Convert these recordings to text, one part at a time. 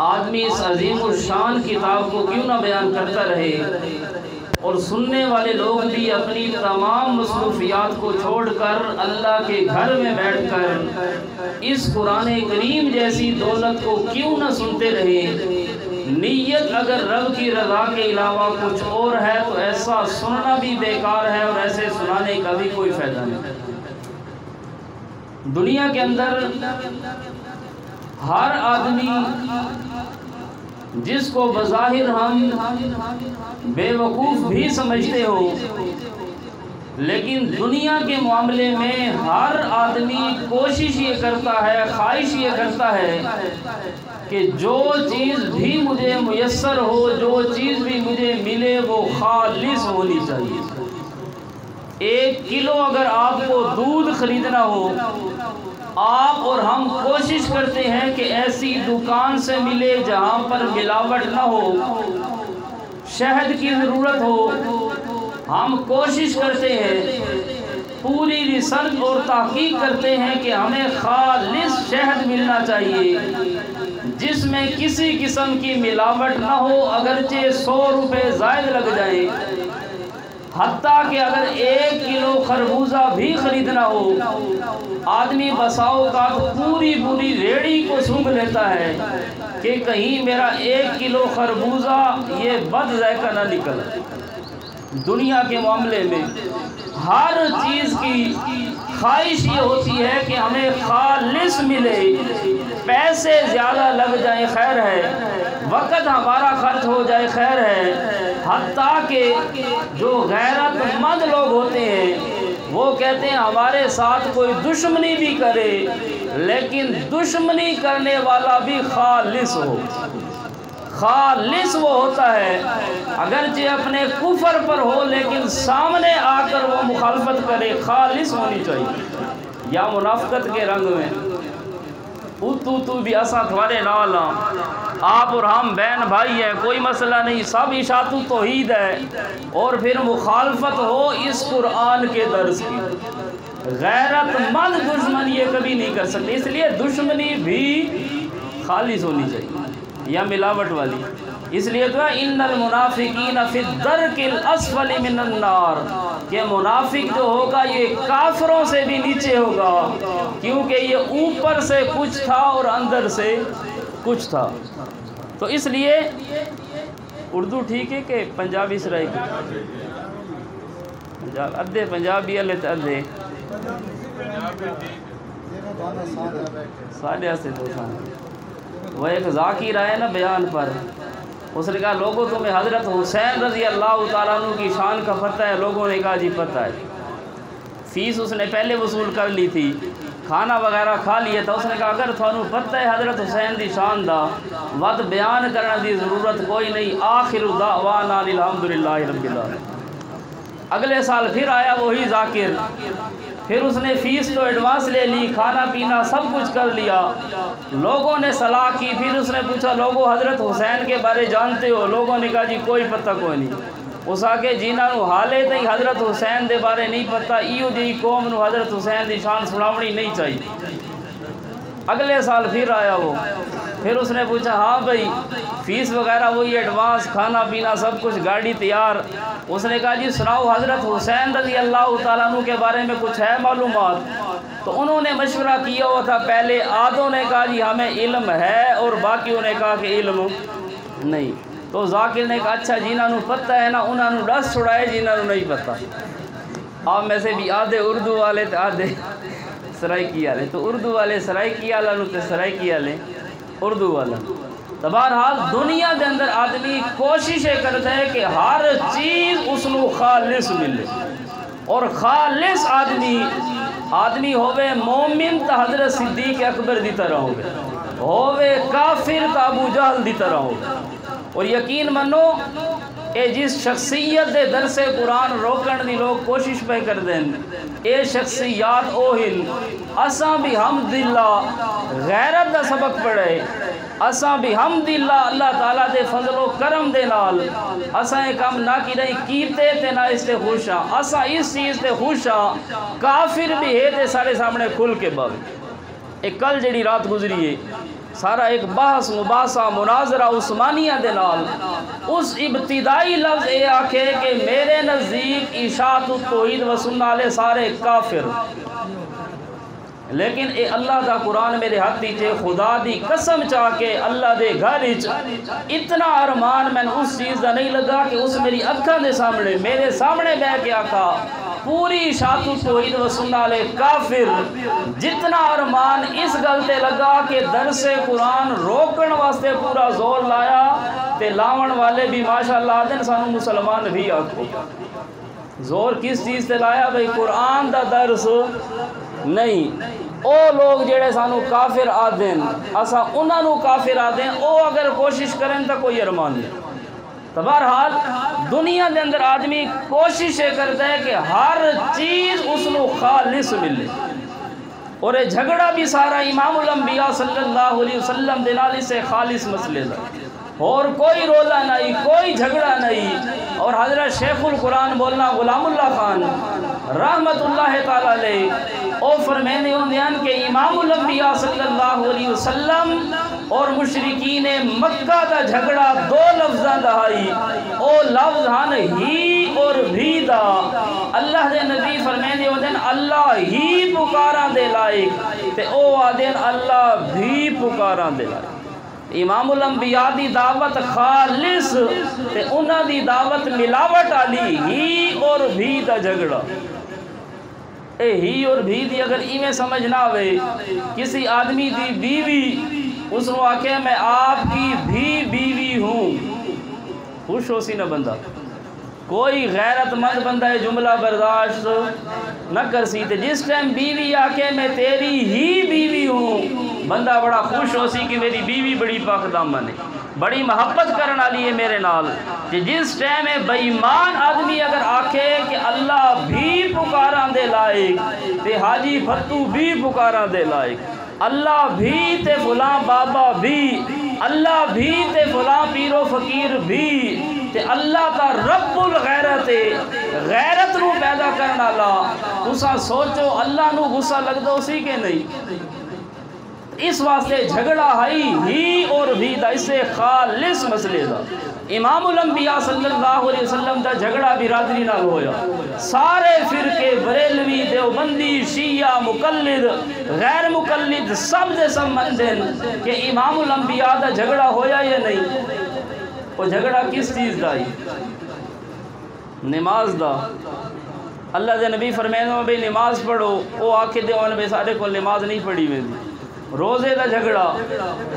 آدمی اس عظیم الشان کتاب کو کیوں نہ بیان کرتا رہے اور سننے والے لوگ بھی اپنی تمام مصروفیات کو چھوڑ کر اللہ کے گھر میں بیٹھ کر اس قرآن کریم جیسی دولت کو کیوں نہ سنتے رہے۔ نیت اگر رب کی رضا کے علاوہ کچھ اور ہے تو ایسا سننا بھی بیکار ہے اور ایسے سنانے کا بھی کوئی فائدہ نہیں۔ دنیا کے اندر ہر آدمی جس کو بظاہر ہم بے وقوف بھی سمجھتے ہو، لیکن دنیا کے معاملے میں ہر آدمی کوشش یہ کرتا ہے، خواہش یہ کرتا ہے کہ جو چیز بھی مجھے میسر ہو، جو چیز بھی مجھے ملے وہ خالص ہونی چاہیے۔ 1 کلو اگر آپ کو دودھ خریدنا ہو، آپ اور ہم کوشش کرتے ہیں کہ ایسی دکان سے ملے جہاں پر ملاوٹ نہ ہو، شہد کی ضرورت ہو، ہم کوشش کرتے ہیں، پوری ریسرچ اور تحقیق کرتے ہیں کہ ہمیں خالص شہد ملنا چاہیے جس میں کسی قسم کی ملاوٹ نہ ہو، اگرچہ 100 روپے زائد لگ جائیں۔ حتیٰ کہ اگر 1 کلو خربوزہ بھی خریدنا ہو، آدمی بسا اوقات پوری ریڑھی کو سونگھ لیتا ہے کہ کہیں میرا 1 کلو خربوزہ یہ بد ذائقہ نہ نکل۔ دنیا کے معاملے میں ہر چیز کی خواہش یہ ہوتی ہے کہ ہمیں خالص ملے، پیسے زیادہ لگ جائیں خیر ہے، وقت ہمارا خرچ ہو جائے خیر ہے۔ حتیٰ کہ جو غیرت مند لوگ ہوتے ہیں وہ کہتے ہیں ہمارے ساتھ کوئی دشمنی بھی کرے لیکن دشمنی کرنے والا بھی خالص ہو۔ خالص وہ ہوتا ہے اگرچہ اپنے کفر پر ہو لیکن سامنے آ کر وہ مخالفت کرے، خالص ہونی چاہیے۔ یا منافقت کے رنگ میں تو بھی اسا تھوڑے نالا، آپ اور ہم بہن بھائی ہیں، کوئی مسئلہ نہیں، سب اشاعت توحید ہے، اور پھر مخالفت ہو اس قرآن کے درس کی۔ غیرت مند دشمن یہ کبھی نہیں کر سکتے، اس لیے دشمنی بھی خالص ہونی چاہیے یا ملاوٹ والی۔ اس لیے تو ان المنافقین فی الدرک الاسفل من النار، کہ منافق جو ہوگا یہ کافروں سے بھی نیچے ہوگا، کیونکہ یہ اوپر سے کچھ تھا اور اندر سے کچھ تھا۔ تو اس لیے اردو ٹھیک ہے کہ پنجابی سرائی کی ادھے پنجابی والے تو ادھے ساڑھے سے دو سال۔ وہ ایک ذاکر آئے نا بیان پر، اس نے کہا لوگوں تمہیں حضرت حسین رضی اللہ تعالیٰ عنہ کی شان کا پتہ ہے؟ لوگوں نے کہا جی پتہ ہے۔ فیس اس نے پہلے وصول کر لی تھی، کھانا وغیرہ کھا لیا تھا۔ اس نے کہا اگر تھانوں پتہ ہے حضرت حسین دی شان دا ود بیان کرنے دی ضرورت کوئی نہیں، آخر دعوانا الحمدللہ رب العالمین۔ اگلے سال پھر آیا وہی ذاکر، پھر اس نے فیس تو ایڈوانس لے لی، کھانا پینا سب کچھ کر لیا، لوگوں نے صلاح کی، پھر اس نے پوچھا لوگوں حضرت حسین کے بارے جانتے ہو؟ لوگوں نے کہا جی کوئی پتہ کوئی نہیں۔ اس آگے جنہاں نو حالے تھی حضرت حسین دے بارے نہیں پتہ، ایو جی قوم نو حضرت حسین دی شان سناونی نہیں چاہیے۔ اگلے سال پھر آیا وہ، پھر اس نے پوچھا ہاں بھائی فیس وغیرہ وہی ایڈوانس، کھانا پینا سب کچھ، گاڑی تیار۔ اس نے کہا جی سناؤ حضرت حسین رضی اللہ تعالیٰ عنہ کے بارے میں کچھ ہے معلومات؟ تو انہوں نے مشورہ کیا ہوا تھا پہلے، آدھوں نے کہا جی ہمیں علم ہے اور باقیوں نے کہا کہ علم نہیں۔ تو ذاکر نے کہا اچھا جنہاں نو پتہ ہے نا انہاں نو ڈس چھڑائے، جنہاں نو نہیں پتہ۔ آپ میں سے بھی آدھے اردو والے تو آدھے سرائکی والے، تو اردو والے سرائکی والا نو تے سرائکی والے اردو والا۔ تو بہرحال دنیا دے اندر آدمی کوشش کرتا ہے کہ ہر چیز اس نو خالص ملے، اور خالص آدمی ہوئے مومن تا حضرت صدیق اکبر دی طرح ہوئے کافر تا ابو جہل دی طرح ہوئے۔ اور یقین منو اے جس شخصیت دے درس قرآن روکن دی لوگ کوشش پہ کر دیں، اے شخصیات اوہن اساں بھی حمدللہ غیرت دا سبق پڑھے، اساں بھی حمدللہ اللہ تعالیٰ دے فضل و کرم دے نال اساں ایک کام نہ کی رہی کیتے تے نہ اس تے خوش ہاں، اساں اس چیز تے خوش ہاں کافر بھی ہے تے سارے سامنے کھل کے باوے۔ ایک کل جڑی رات گزری ہے سارا ایک بحث مباحثہ مناظرہ عثمانیہ دے نال اس ابتدائی لفظ اے آکھے کہ میرے نزدیک اشاعت التوحید و سنت والے سارے کافر، لیکن اے اللہ دا قرآن میرے ہاتھ چے خدا دی قسم چاہ کے اللہ دے گھر اتنا ارمان میں اس چیز دا نہیں لگا کہ اس میری اکھاں دے سامنے میرے سامنے بہ کے آکھا پوری اشاعت التوحید و سنت والے کافر، جتنا ارمان اس گل تے لگا کہ درس قرآن روکن واسطے پورا زور لایا تے لاون والے بھی ماشاءاللہ دن سانو مسلمان بھی آکھو۔ زور کس چیز تے لایا بھئی قرآن دا درس نہیں، او لوگ جڑے سانو کافر آدھیں اسا انہاں نو کافر آدھیں، او اگر کوشش کریں تا کوئی ارمان نہیں۔ تو بہرحال دنیا دے اندر آدمی کوشش کرتا ہے کہ ہر چیز اس نو خالص ملے، اور یہ جھگڑا بھی سارا امام الانبیاء صلی اللہ علیہ وسلم دے نال سے خالص مسئلے دا، اور کوئی رولا نہیں، کوئی جھگڑا نہیں۔ اور حضرت شیخ القرآن مولانا غلام اللہ خان رحمت اللہ تعالی علیہ او فرمینے ہوندیاں کہ امام الانبیاء صلی اللہ علیہ وسلم اور مشرکین مکہ دا جھگڑا دو لفظاں دا ہائی، او لفظ ہن ہی اور بھی دا۔ اللہ دے نبی فرمینے ہوندے اللہ ہی پکاراں دے لائق تے او آدھیں اللہ بھی پکاراں دے لائق۔ امام الانبیاء دی دعوت خالص تے انہاں دی دعوت ملاوٹ آلی ہی اور بھی دا جھگڑا۔ اے ہی اور بھی دی اگر ایمیں سمجھ نہ ہوئے، کسی آدمی دی بیوی اس کو آکے میں آپ کی بھی بیوی ہوں، خوش ہو سی نہ بندہ، کوئی غیرت مند بندہ ہے جملہ برداشت نہ کر سی۔ تے جس ٹائم بیوی آکے میں تیری ہی بیوی ہوں، بندہ بڑا خوش ہو سی کہ میری بیوی بڑی پاک دامن ہے، بڑی محبت کرنا لیے میرے نال۔ کہ جس ٹائم بے ایمان آدمی اگر آکھے کہ اللہ بھی پکاراں دے لائق تے حاجی فتو بھی پکاراں دے لائق، اللہ بھی تے فلاں بابا بھی، اللہ بھی تے فلاں پیر و فقیر بھی، تے اللہ کا رب الغیرت غیرت نو پیدا کرنا لا، اسا سوچو اللہ نو غصہ لگ دو اسی کے نہیں۔ اس واسطے جھگڑا ہی اور بھی دا، اس سے خالص مسئلے دا۔ امام الانبیاء صلی اللہ علیہ وسلم دا جھگڑا برادری نال ہویا، سارے فرقے بریلوی دیوبندی شیعہ مقلد غیر مقلد سب دے سب مندن کہ امام الانبیاء دا جھگڑا ہویا یا نہیں۔ وہ جھگڑا کس چیز دا ہی؟ نماز دا۔ اللہ دے نبی فرمائے بھئی نماز پڑھو، وہ آکھے دے ان بے سارے کو نماز نہیں پڑھی میں دی۔ روزے دا جھگڑا،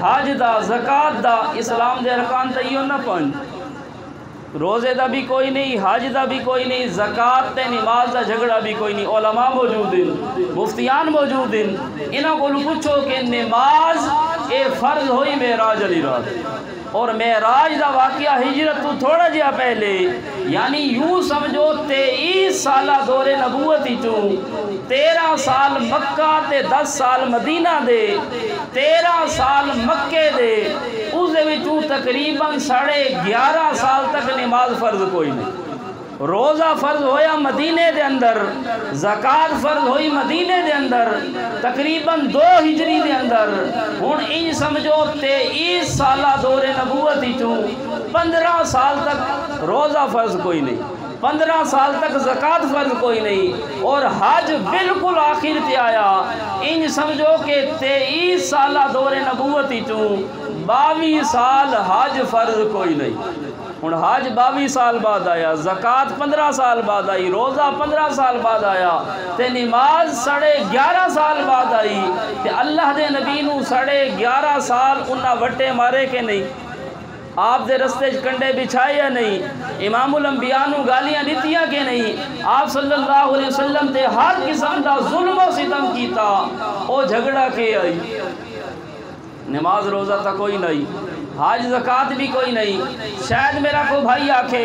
حج دا، زکاة دا، اسلام دے ارکان تا یہ نہ پہنچ، روزے دا بھی کوئی نہیں، حج دا بھی کوئی نہیں، زکاة تے نماز دا جھگڑا بھی کوئی نہیں۔ علماء موجود ہیں، مفتیان موجود ہیں، انہوں کو پوچھو کہ نماز اے فرض ہوئی معراج علی رات، اور معراج دا واقعہ ہجرت تو تھوڑا جہا پہلے، یعنی یوں سمجھو 23 سالہ دور نبوت ہی چوں، 13 سال مکہ تے 10 سال مدینہ دے، 13 سال مکے دے، اس دے وچوں تقریباً 11.5 سال تک نماز فرض کوئی نہیں۔ روزہ فرض ہویا مدینے دے اندر، زکاة فرض ہوئی مدینے دے اندر تقریباً 2 ہجری دے اندر۔ ہن ان سمجھو 23 سالہ دور نبوت ہی چوں 15 سال تک روزہ فرض کوئی نہیں، 15 سال تک زکاة فرض کوئی نہیں، اور حج بالکل آخر تے آیا۔ ان سمجھو کہ 23 سالہ دور نبوت ہی چوں 22 سال حج فرض کوئی نہیں۔ ہن حج 22 سال بعد آیا، زکاة 15 سال بعد آئی، روزہ 15 سال بعد آیا، تے نماز 11.5 سال بعد آئی، تے اللہ دے نبی نو 11.5 سال انہاں وٹے مارے کہ نہیں، آپ دے رستے کنڈے بچھائے یا نہیں، امام الانبیاء نو گالیاں دیتیاں کہ نہیں، آپ صلی اللہ علیہ وسلم تے ہر قسم دا ظلم و ستم کیتا، او جھگڑا کے آئی۔ نماز روزہ تا کوئی نہیں، حج زکاة بھی کوئی نہیں۔ شاید میرا کو بھائی آکھے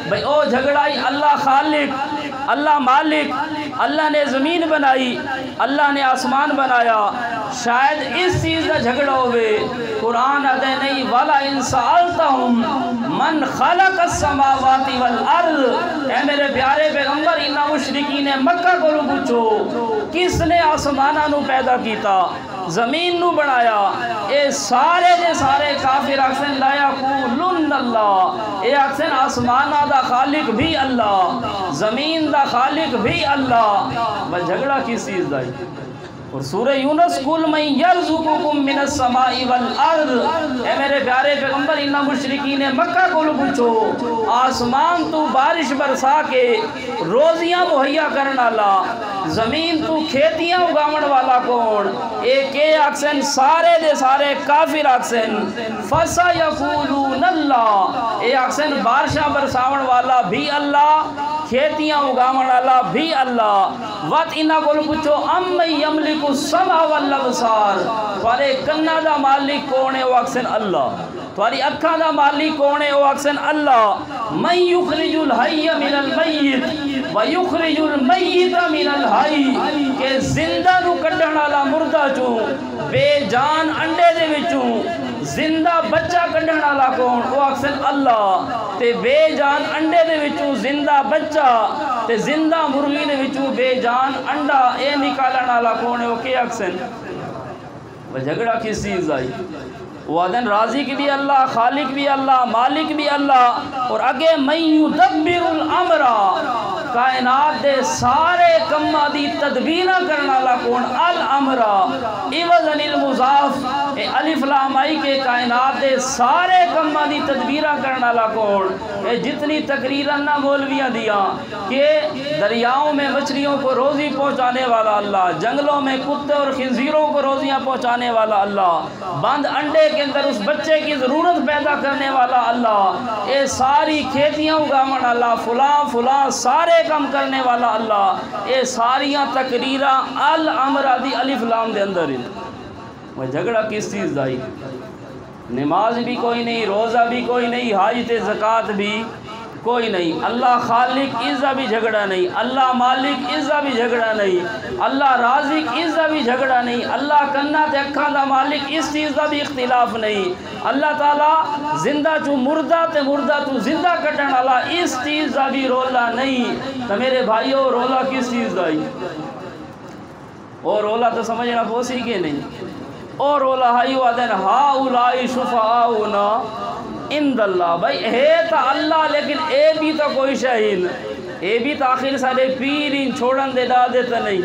بھئی او جھگڑائی اللہ خالق، اللہ مالک، اللہ نے زمین بنائی، اللہ نے آسمان بنایا، شاید اس چیز کا جھگڑا ہوئے۔ قرآن آدھے نہیں والا ان سألتہم من خلق السماوات والارض، اے میرے پیارے پیغمبر انہا مشرکین مکہ کو پوچھو کس نے آسمانہ نو پیدا کیتا، زمین نو بنایا، اے سارے دے سارے کافر آکسن لا یقولن اللہ، اے آکسن آسمانہ دا خالق بھی اللہ، زمین دا خالق بھی اللہ، بس جھگڑا کس چیز دا ہے؟ اور سورہ یونس قل من یرزقکم من السماء والارض، اے میرے پیارے پیغمبر انہا مشرکین مکہ کو پوچھو آسمان تو بارش برسا کے روزیاں مہیا کرنا والا، زمین تو کھیتیاں اگاون والا کون؟ ایک آکسن سارے دے سارے کافر آکسن فَسَيَقُولُونَ اللَّهُ، اے آکسن بارشاں برساون والا بھی اللہ، کھیتیاں اگاون والا بھی اللہ۔ وقت انہاں کو پوچھو اَمَّن یملک السمع والابصار، تھوڑے کنا دا مالک کون ہے؟ وہ اکسن اللہ۔ تھوڑی اکھاں دا مالک کون ہے؟ وہ اکسن اللہ۔ من یخرج الحی من المیت ویخرج المیت من الحی، کہ زندہ نو کڈن والا مردہ چوں، بے جان انڈے دے وچوں زندہ بچہ کڈن والا کون؟ وہ اکسن اللہ۔ تے بے جان انڈے دے وچوں زندہ بچہ، تے زندہ مرغی دے وچوں بے جان انڈا، اے نکالن والا کون ہے؟ وہ کیا اکسن؟ وہ جھگڑا کس چیز آئی؟ وہ آدھن رازق بھی اللہ، خالق بھی اللہ، مالک بھی اللہ، اور اگے من یدبر الامر، کائنات دے سارے کمہ دی تدبیرہ کرنا والا کون؟ الامر عوض عن المضاف، اے الف لام آئی کے کائنات دے سارے کمہ دی تدبیرہ کرنا والا کون؟ اے جتنی تقریرن نہ مولویاں دیا کہ دریاؤں میں مچھلیوں کو روزی پہنچانے والا اللہ، جنگلوں میں کتے اور خنزیروں کو روزیاں پہنچانے والا اللہ، بند انڈے کے اندر اس بچے کی ضرورت پیدا کرنے والا اللہ، اے ساری کھیتیاں اگاون اللہ، فلاں فلاں سارے کم کرنے والا اللہ، اے ساریاں تقریرہ الامر دی الف لام دے اندر ہی۔ وہ جھگڑا کس چیز دائی؟ نماز بھی کوئی نہیں، روزہ بھی کوئی نہیں، حج تے زکوٰۃ بھی کوئی نہیں، اللہ خالق عزا بھی جھگڑا نہیں، اللہ مالک عزا بھی جھگڑا نہیں، اللہ رازق عزا بھی جھگڑا نہیں، اللہ کنا تے اکھاں دا مالک اس چیز دا بھی اختلاف نہیں، اللہ تعالیٰ زندہ چوں مردہ تے مردہ تو زندہ کٹن والا اس چیز دا بھی رولا نہیں۔ تو میرے بھائیو رولا کس چیز دا ہی؟ اور رولا تو سمجھنا پوسی کہ نہیں؟ اور رولا ہائیو آدھن ہاؤلائی شفعاؤنا عند اللہ، بھائی ہے تا اللہ لیکن اے بھی تا کوئی شاہین، اے بھی تا آخر سارے پیرین چھوڑن دے دا دیتا نہیں،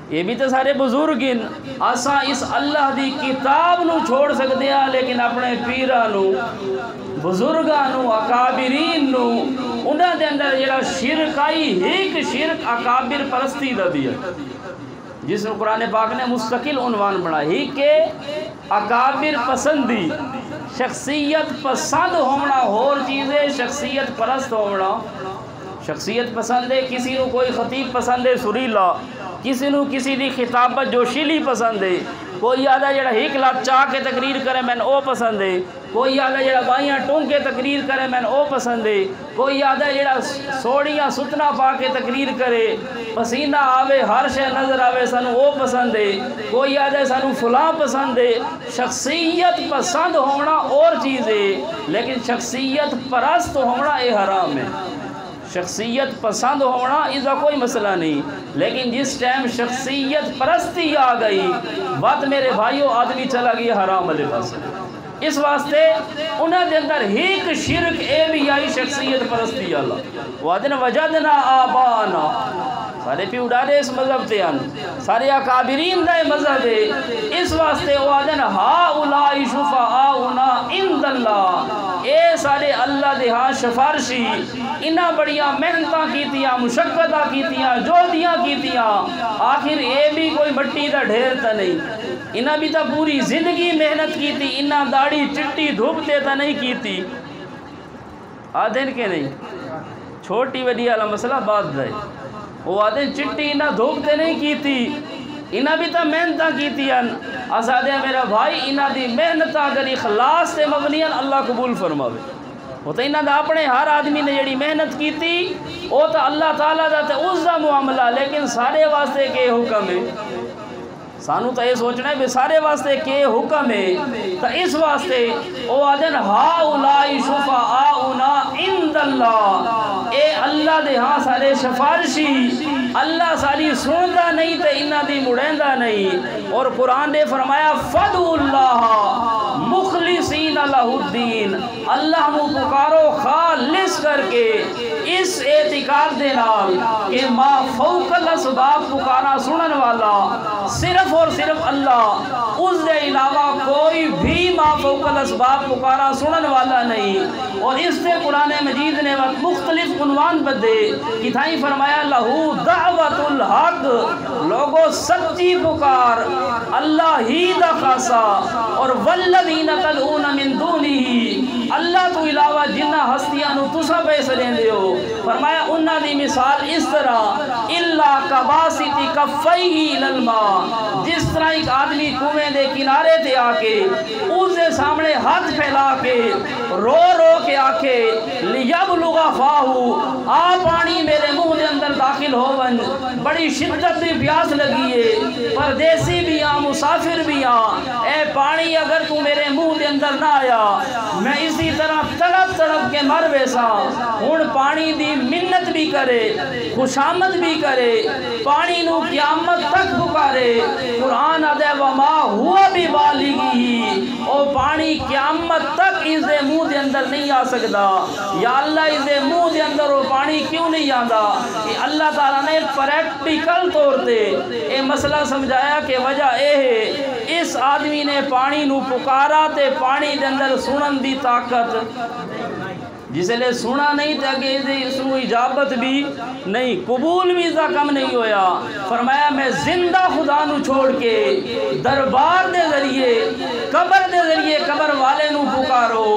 یہ بھی تو سارے بزرگین، آساں اس اللہ دی کتاب نو چھوڑ سکتے ہیں لیکن اپنے پیرانو، بزرگانو، اکابرین نو، انہاں دے اندر جڑا شرک آئی، ایک شرک اکابر پرستی دا دیا، جس نے قرآن پاک نے مستقل عنوان بنا ہی کہ اکابر پسندی، شخصیت پسند ہونا اور چیزیں شخصیت پرست ہونا۔ شخصیت پسند ہے، کسی نو کوئی خطیب پسند ہے سریلا، کسی نو کسی دی خطابت جوشیلی پسند ہے، کوئی آدھا جڑا ہیک لات چاہ کے تقریر کرے میں او پسند ہے، کوئی آدھا جڑا بائیاں ٹونگ کے تقریر کرے میں او پسند ہے، کوئی آدھا جڑا سوڑیاں ستنا پا کے تقریر کرے، پسینہ آوے ہر شے نظر آوے سانو او پسند ہے، کوئی آدھا سانو فلاں پسند ہے۔ شخصیت پسند ہونا اور چیز ہے لیکن شخصیت پرست ہونا اے حرام ہے۔ شخصیت پسند ہونا اس کا کوئی مسئلہ نہیں، لیکن جس ٹائم شخصیت پرستی آ گئی بات میرے بھائیوں آدمی چلا گیا حرام علیہ پاس۔ اس واسطے انہاں دے اندر ایک شرک اے بھی آئی شخصیت پرستی اللہ، وعدن وجدنا آبانا، سارے پی اڑاڑے اس مذہب تے ان، سارے اکابرین دے مذہب ہے، اس واسطے وعدن ہاؤلائی شفعاؤنا عند اللہ، اے سارے اللہ دے ہاں شفارشی، انہاں بڑیاں محنتاں کیتیاں، مشقتاں کیتیاں، جوہدیاں کیتیاں، آخر اے بھی کوئی مٹی دا ڈھیر تا نہیں، انہاں بھی تا پوری زندگی محنت کیتی، انہاں داڑھی چٹی دھوپتے تا نہیں کیتی، آدھن کے نہیں، چھوٹی وڈی والا مسئلہ بات دے، وہ آدھن چٹی انہاں دھوپتے نہیں کیتی، انہاں بھی تا محنتاں کیتی ہیں، آزادے میرا بھائی انہاں دی محنتاں اگر اخلاص سے مبنی ہیں اللہ قبول فرماوے، وہ تو انہاں دا اپنے ہر آدمی نے جڑی محنت کیتی وہ تو اللہ تعالیٰ دا تے اس دا معاملہ، لیکن سارے واسطے کے حکم ہے، سانو تو یہ سوچنا ہے بھی سارے واسطے کہ حکم ہے تو اس واسطے او آدن ہاؤلائی شفعاؤنا عند اللہ، اے اللہ دے ہاں سارے شفارشی، اللہ ساری سندا نہیں تے انہاں دی مڑیندا نہیں۔ اور قرآن نے فرمایا فدعوا اللہ مخلصین لہ الدین، اللہ مو پکارو خالص کر کے اس اعتقاد دے نال کہ ما فوق الاسباب پکارا سنن والا صرف اور صرف اللہ، اس دے علاوہ کوئی بھی ما فوق الاسباب پکارا سنن والا نہیں۔ اور اس سے قرآن مجید نے وقت مختلف عنوان بدے کہ تھائیں فرمایا لہو دعوت الحق، لوگوں سچی پکار اللہ ہی دا خاصا، اور والذین تدعون من دونہ، اللہ تو علاوہ جنہ ہستیاں نو تسا پیسے دیں دیو، فرمایا انہاں دی مثال اس طرح الا کباسط کفیہ الالماء، جس طرح ایک آدمی کنویں دے کنارے تے آ کے اس دے سامنے ہاتھ پھیلا کے رو رو کے آکھے لیبلغ فاہ، آ پانی میرے منہ دے اندر داخل ہون، بڑی شدت دی پیاس لگی ہے، پردیسی بھی آ مسافر بھی آ، اے پانی اگر تو میرے منہ دے اندر نہ آیا میں اسی طرح تڑپ تڑپ کے مر ویسا۔ ہن پانی دی منت بھی کرے، خوشامد بھی کرے، پانی نو قیامت تک پکارے۔ قرآن آدھے وما ہوا بھی بالغی، او پانی قیامت تک اس دے منہ دے اندر نہیں آ سکتا۔ یا اللہ اس دے منہ دے اندر وہ پانی کیوں نہیں آندا؟ کہ اللہ تعالیٰ نے پریکٹیکل طور تے اے مسئلہ سمجھایا کہ وجہ اے ہے اس آدمی نے پانی نو پکارا تے پانی دے اندر سنن دی طاقت، جسے لے سنا نہیں تھا کہ اس کو اجابت بھی نہیں، قبول بھی دا کم نہیں ہویا۔ فرمایا میں زندہ خدا نو چھوڑ کے دربار دے ذریعے قبر دے ذریعے قبر والے نو پکارو،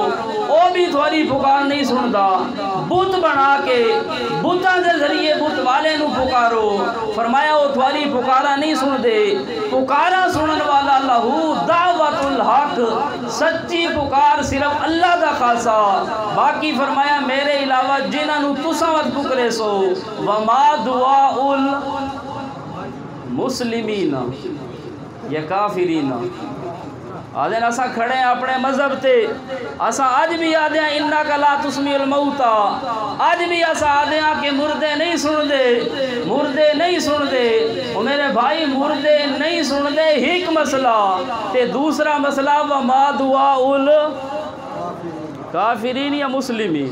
او بھی تھوڑی پکار نہیں سندا، بت بنا کے بتاں دے ذریعے بت والے نو پکارو، فرمایا وہ تھوڑی پکارا نہیں سن دے، پکارا سنن والا لہو دعوت الحق، سچی پکار صرف اللہ دا خاصا، باقی فرمایا میرے علاوہ جنہاں نو تساں وقت پکرے سو وما دعاء المسلمین یا کافرین۔ آدھیں اسا کھڑے ہیں اپنے مذہب تے، اسا آج بھی آدھیں انکا لا تسمیع الموتا، آج بھی اسا آدھیں کہ مردے نہیں سن دے، مردے نہیں سن دے۔ وہ میرے بھائی مردے نہیں سن دے ایک مسئلہ تے دوسرا مسئلہ وما دعاء کافرین یا مسلمین،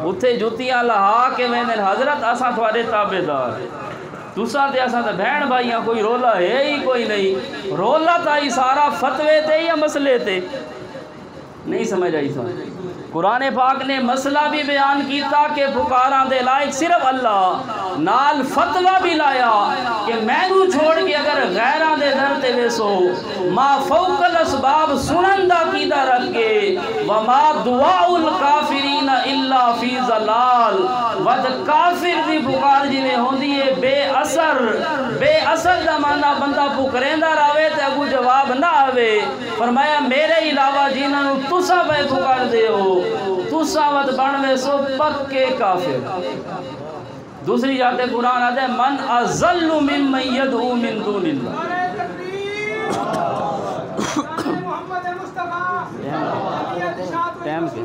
اتھے جتیاں لہا کے میں نے حضرت اسا تھوڑے تابعدار، تساں تے اساں تے بہن بھائیاں کوئی رولا ہے ہی کوئی نہیں، رولا تا ہی سارا فتوے تے یا مسئلے تے نہیں سمجھ آئی سا۔ قرآن پاک نے مسئلہ بھی بیان کیتا کہ پکاراں دے لائق صرف اللہ، نال فتوہ بھی لایا کہ میں نو چھوڑ کے اگر غیراں دے در تے ویسو ما فوق الاسباب سنن دا قیدہ رکھ کے وما دعاء الکافرین الا فی ضلال، ود کافر دی پکار جی میں ہوندی ہے بے اثر، بے اثر دا معنی بندہ پکریندہ راوے تے اگو جواب نہ آوے۔ فرمایا میرے علاوہ جنہاں نو تسا بے پکار دے ہو تسا وقت بنوے سو پکے کافر۔ دوسری جاتے قرآن آدھے من اضل ممن یدعو من دون اللہ۔ ٹائم کے